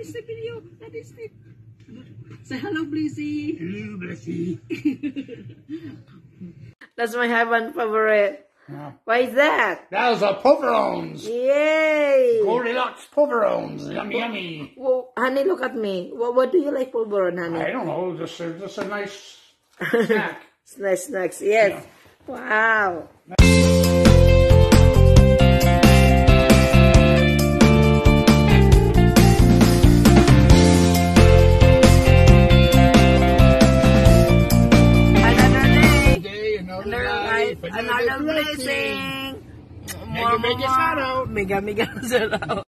that is the video. That is it. Say hello, Blissy. Hello, Blissy. That's my heaven favorite. Why is that? Those are pulverons. Yay! Goldilocks pulverons. Yummy, yummy. Well, honey, look at me. What do you like pulveron, honey? I don't know. Just a nice snack. Nice snacks, yes. Yeah. Wow. Another blessing. Mega shout out. Mega shout out.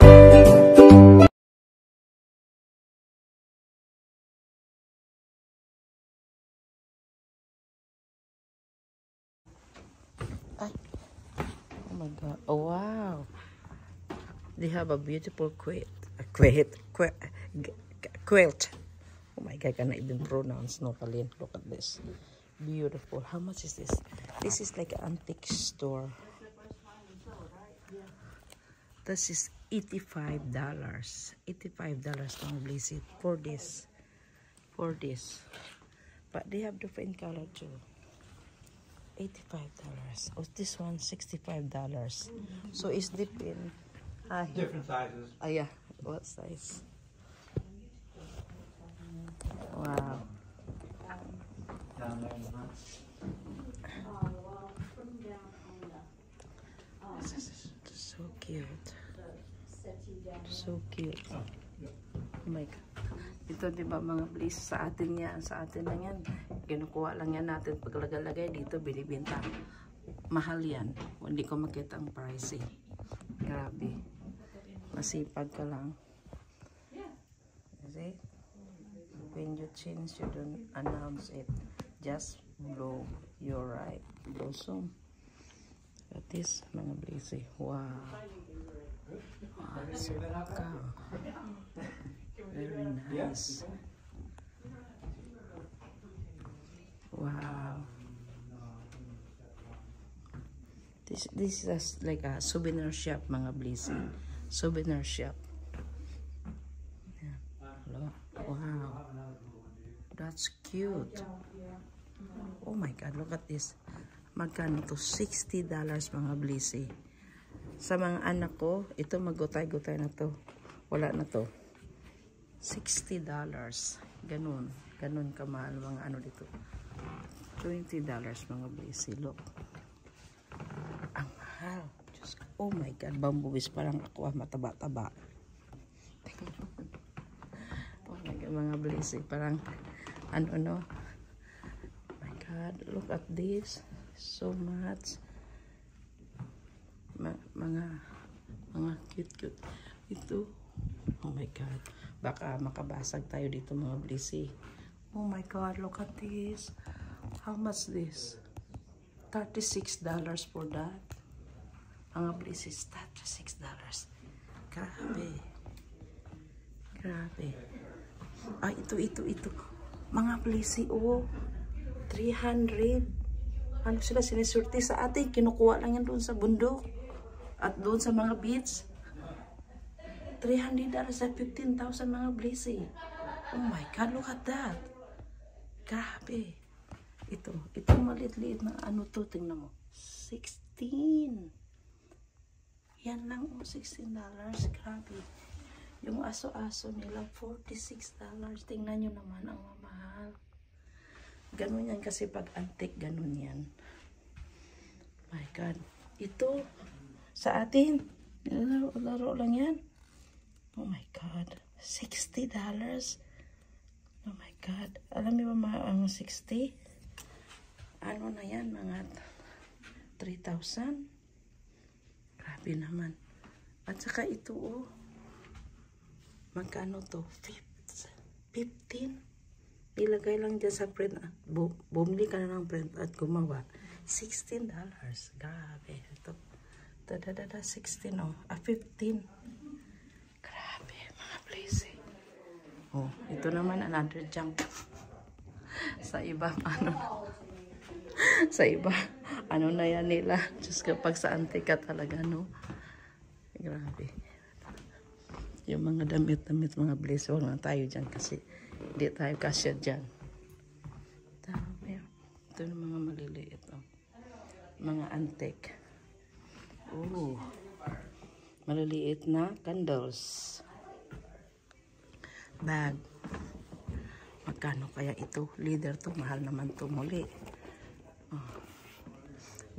Oh my God! Oh wow! They have a beautiful quilt. Oh my God! I cannot even pronounce no, Kalin. Look at this. Beautiful. How much is this? This is like an antique store. This is $85. $85 Blissy for this. But they have different color too. $85. Oh, this one $65. So it's different. Different sizes. Yeah. What size? Wow. Down there in the front. This is so cute. So cute. Oh my God. Ito diba mga Bliss, sa atin yan. Sa atin lang yan. Kinukuha lang yan natin. Paglagalagay dito, binibenta. Mahal yan. Hindi ko makita ang pricing. Grabe. Masipag ka lang. See? When you change, you don't announce it. Just blow your right blossom. At this, mga Blissy. Wow. So calm. Very nice. Wow. This is like a souvenir shop, mga Blissy. Souvenir shop. Yeah. Hello. Wow. That's cute. Oh my God, look at this. Magkano to? $60 mga Blissy. Sa mga anak ko, ito magutay-gutay na to. Wala na to. $60. Ganun kamahal mga ano dito. $20 mga Blissy. Look. Ang mahal. Oh my God, bambuwis parang ako mataba-taba. Oh my God, mga Blissy. Parang ano. Oh my God, look at this. So much. Mga cute. Ito. Oh my God. Baka makabasag tayo dito mga Blissy. Oh my God, look at this. How much this? $36 for that. Mga Blissy, $36. Grabe. Ah, ito. Mga Blissy, oh. 300. Ano sila sinisurti sa atin? Kinukuha lang yan doon sa bundok. At doon sa mga beach. $300 sa 15,000 mga Blissy. Oh my God, look at that. Grabe. Ito maliit-liit na ano to, tingnan mo. 16. Yan lang, $16. Grabe. Yung aso-aso nila, $46. Tingnan nyo naman, ang mamahal. Ganun yan kasi pag antique, ganun yan. My God. Ito, sa atin, laro lang yan. Oh my God. $60. Oh my God. Alam mo ba ang 60? Ano na yan, mga 3,000? Grabe naman. At saka ito, oh. Magkano to? 15? Ilagay lang dyan sa print. Bumili ka na ng print at gumawa. $16. Grabe. Ito. 16, oh. 15. Grabe, mga Blissy. Oh, ito naman another junk. Sa iba, sa iba, ano na yan nila. Just kapag sa antika talaga, no? Grabe. Yung mga damit-damit, mga blazer, wala na tayo dyan kasi hindi tayo kasya dyan. Ito yung mga maliliit. Oh. Mga antique. Oh. Maliliit na candles. Bag. Magkano kaya ito? Leader to. Mahal naman to muli. Oh.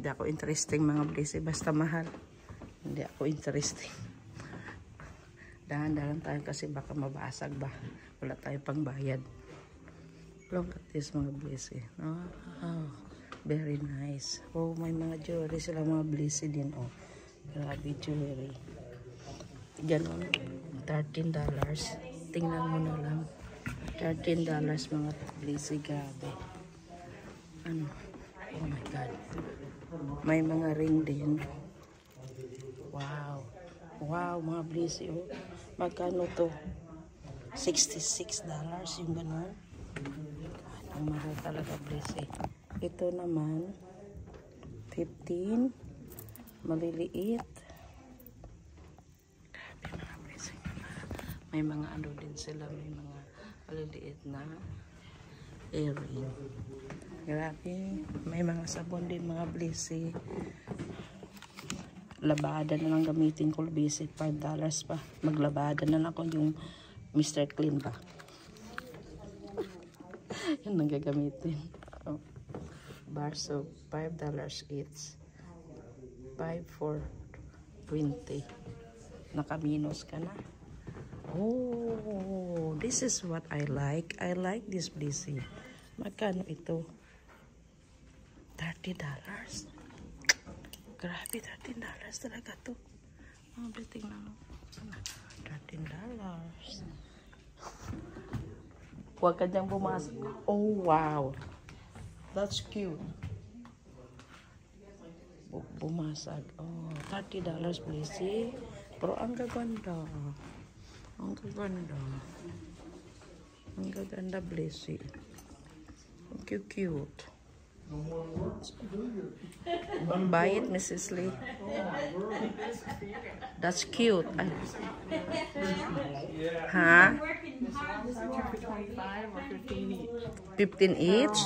Hindi ako interesting mga blazer. Basta mahal. Hindi ako interesting. Dahan-dahan tayo kasi baka mabasag ba. Wala tayo pang bayad. Look at this mga blazer. Oh, very nice. Oh, may mga jewelry sila mga blazer din. Oh, grabe jewelry. Ganon. $13. Tingnan mo na lang. $13 mga blazer. Grabe. Ano? Oh my God. May mga ring din. Wow. Wow, mga blazer. Oh. Magkano to? $66 yung gano'n. Ang mahal talaga blazer. Ito naman 15. Maliliit. Grabe mga blazer. May mga ano din sila. May mga maliliit na earring. Grabe. May mga sabon din mga blazer. Labada na lang gamitin ko. Basic $5 pa. Maglabada na lang ako yung Mr. Clean ba. Yan ang gagamitin. Oh. Bar soap. $5 each. 5 for 20. Nakaminos ka na. Oh, this is what I like. I like this blazer. Magkano ito? $30. Grabe, $13 talaga to. Mga biting na mo. $13. Huwag ka diyang bumasok. Oh, wow. That's cute. Bumasag. Oh, $30 please. Pero ang gaganda. Ang gaganda. Ang gaganda please. Ang cute. Buy it, Mrs. Lee. That's cute. Ay. Ha? 15 each?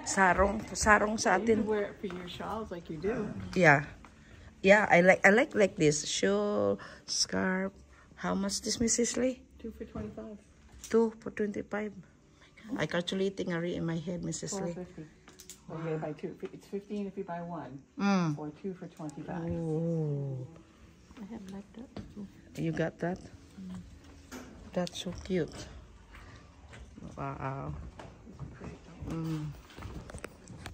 Sarong sa atin. Wear it for your shawls like you do. Yeah. Yeah, I like this. Shawl, scarf. How much this, Mrs. Lee? 2 for $25. 2 for 25. I calculating already in my head, Mrs. Lee. $4.50. Okay, buy 2. It's 15 if you buy 1. Or 2 for $25. Oh. I have like that. You got that? That's so cute. Wow.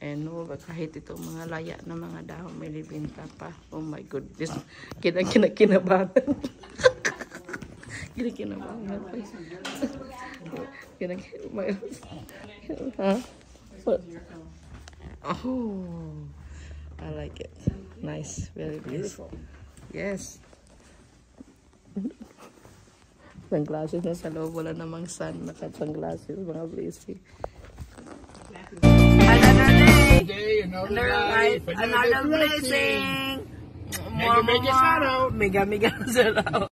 And no, kahit itong mga laya na mga dahon may libinta pa. Oh my goodness. Kinakinabangan. Kinakinabangan pa. Kinakinabangan. Ha? What? Oh, I like it. Nice, very beautiful. Yes. Sunglasses na sa loob, wala namang sun. Naka-sunglasses, mga blazing. Another day, another life, another blessing. Mega shout out. Mega shout out.